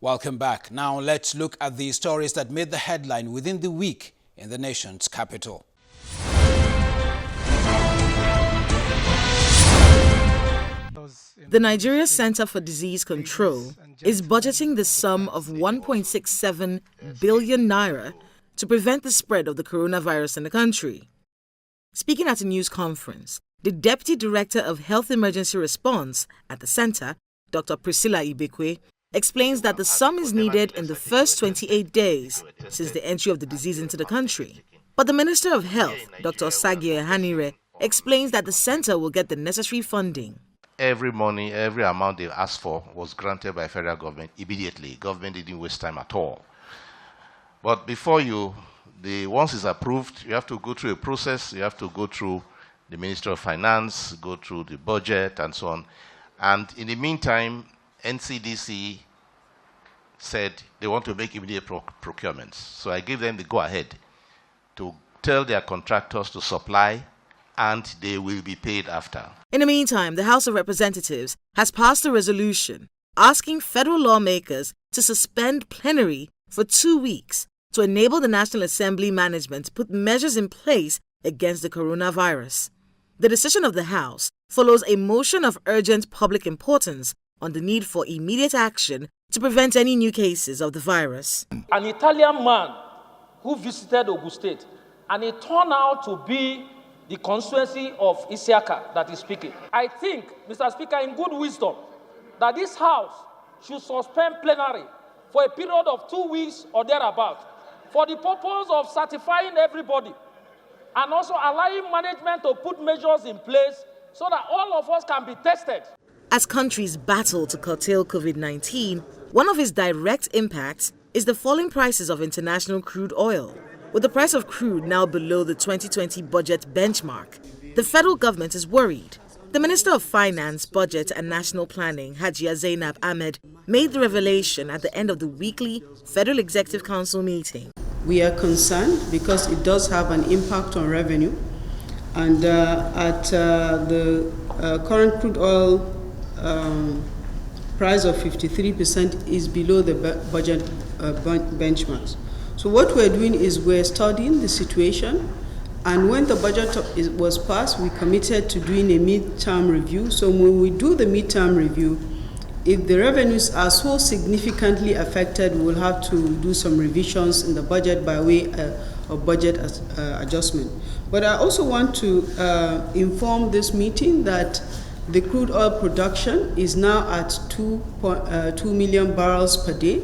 Welcome back. Now let's look at the stories that made the headline within the week in the nation's capital. The Nigeria Center for Disease Control is budgeting the sum of 1.67 billion naira to prevent the spread of the coronavirus in the country. Speaking at a news conference, the Deputy Director of Health Emergency Response at the center, Dr. Priscilla Ibekwe, explains that the sum is needed in the first 28 days since the entry of the disease into the country. But the Minister of Health, Dr. Osagie Ehanire, explains that the center will get the necessary funding. Every money, every amount they asked for was granted by federal government immediately. Government didn't waste time at all. But before once it's approved, you have to go through a process. You have to go through the Ministry of Finance, go through the budget, and so on. And in the meantime, NCDC said they want to make immediate procurements. So I gave them the go-ahead to tell their contractors to supply, and they will be paid after. In the meantime, the House of Representatives has passed a resolution asking federal lawmakers to suspend plenary for 2 weeks to enable the National Assembly management to put measures in place against the coronavirus. The decision of the House follows a motion of urgent public importance on the need for immediate action to prevent any new cases of the virus. An Italian man who visited Ogun State, and it turned out to be the constituency of Isiaka that is speaking. I think, Mr. Speaker, in good wisdom, that this House should suspend plenary for a period of 2 weeks or thereabout for the purpose of certifying everybody and also allowing management to put measures in place so that all of us can be tested. As countries battle to curtail COVID-19, one of its direct impacts is the falling prices of international crude oil. With the price of crude now below the 2020 budget benchmark, the federal government is worried. The Minister of Finance, Budget and National Planning, Hajia Zainab Ahmed, made the revelation at the end of the weekly Federal Executive Council meeting. We are concerned because it does have an impact on revenue, and at the current crude oil price of 53% is below the budget benchmarks. So what we're doing is we're studying the situation, and when the budget was passed, we committed to doing a mid-term review. So when we do the mid-term review, if the revenues are so significantly affected, we will have to do some revisions in the budget by way of budget adjustment. But I also want to inform this meeting that the crude oil production is now at 2 million barrels per day,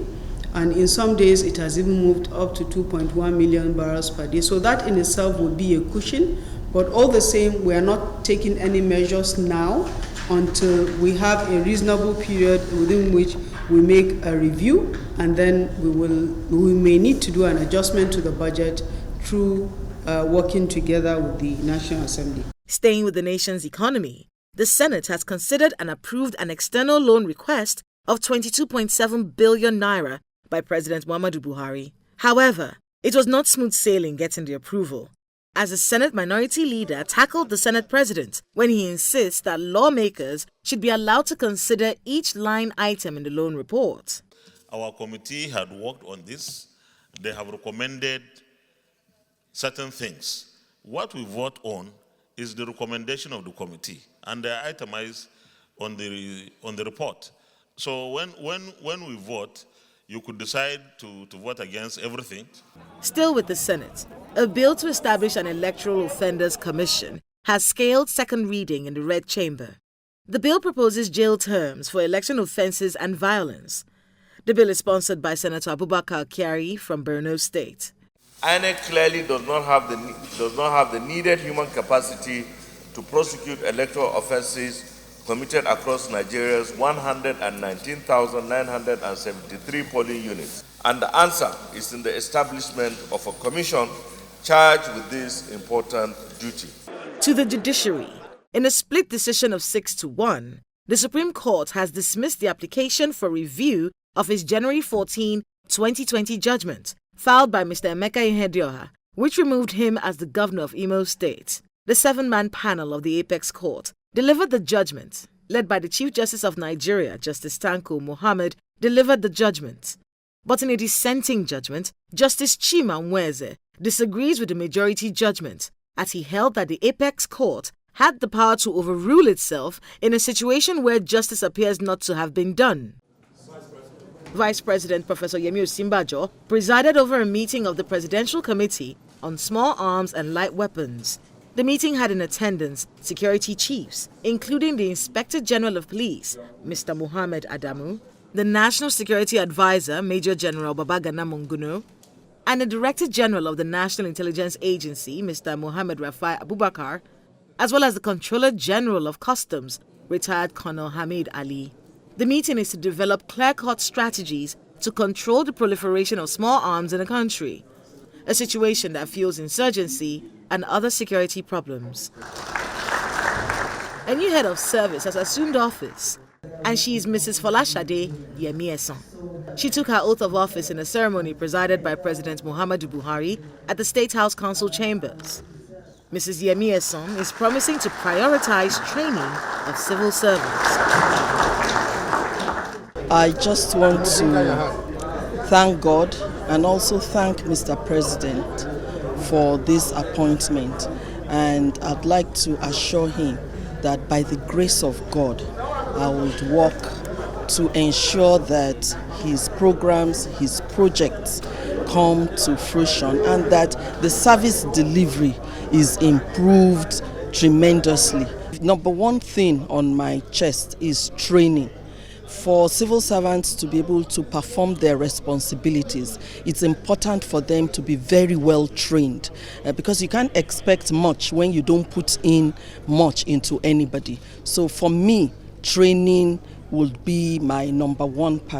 and in some days it has even moved up to 2.1 million barrels per day. So that in itself would be a cushion, but all the same, we are not taking any measures now until we have a reasonable period within which we make a review, and then we may need to do an adjustment to the budget through working together with the National Assembly. Staying with the nation's economy, the Senate has considered and approved an external loan request of 22.7 billion naira by President Muhammadu Buhari. However, it was not smooth sailing getting the approval, as the Senate Minority Leader tackled the Senate President when he insists that lawmakers should be allowed to consider each line item in the loan report. Our committee had worked on this. They have recommended certain things. What we vote on is the recommendation of the committee, and they are itemized on the report. So when we vote, you could decide to vote against everything. Still with the Senate, a bill to establish an Electoral Offenders Commission has scaled second reading in the Red Chamber. The bill proposes jail terms for election offenses and violence. The bill is sponsored by Senator Abubakar Kyari from Borno State. INEC clearly does not have the needed human capacity to prosecute electoral offenses committed across Nigeria's 119,973 polling units. And the answer is in the establishment of a commission charged with this important duty. To the judiciary, in a split decision of 6-1, the Supreme Court has dismissed the application for review of its January 14, 2020 judgment filed by Mr. Emeka Ihedioha, which removed him as the governor of Imo State. The 7-man panel of the Apex Court delivered the judgment, led by the Chief Justice of Nigeria, Justice Tanko Mohammed, delivered the judgment. But in a dissenting judgment, Justice Chima Nweze disagrees with the majority judgment, as he held that the apex court had the power to overrule itself in a situation where justice appears not to have been done. Vice President Professor Yemi Osinbajo presided over a meeting of the Presidential Committee on Small Arms and Light Weapons. The meeting had in attendance security chiefs, including the Inspector General of Police, Mr. Mohammed Adamu, the National Security Advisor, Major General Babagana Monguno, and the Director General of the National Intelligence Agency, Mr. Mohammed Rafai Abubakar, as well as the Controller General of Customs, retired Colonel Hamid Ali. The meeting is to develop clear-cut strategies to control the proliferation of small arms in the country, a situation that fuels insurgency and other security problems. A new head of service has assumed office, and she is Mrs. Folashade Yemi Eson. She took her oath of office in a ceremony presided by President Muhammadu Buhari at the State House Council chambers. Mrs. Yemi Eson is promising to prioritize training of civil servants. I just want to thank God and also thank Mr. President for this appointment, and I'd like to assure him that by the grace of God, I would work to ensure that his programs, his projects come to fruition and that the service delivery is improved tremendously. Number one thing on my chest is training. For civil servants to be able to perform their responsibilities, it's important for them to be very well trained because you can't expect much when you don't put in much into anybody. So for me, training would be my number one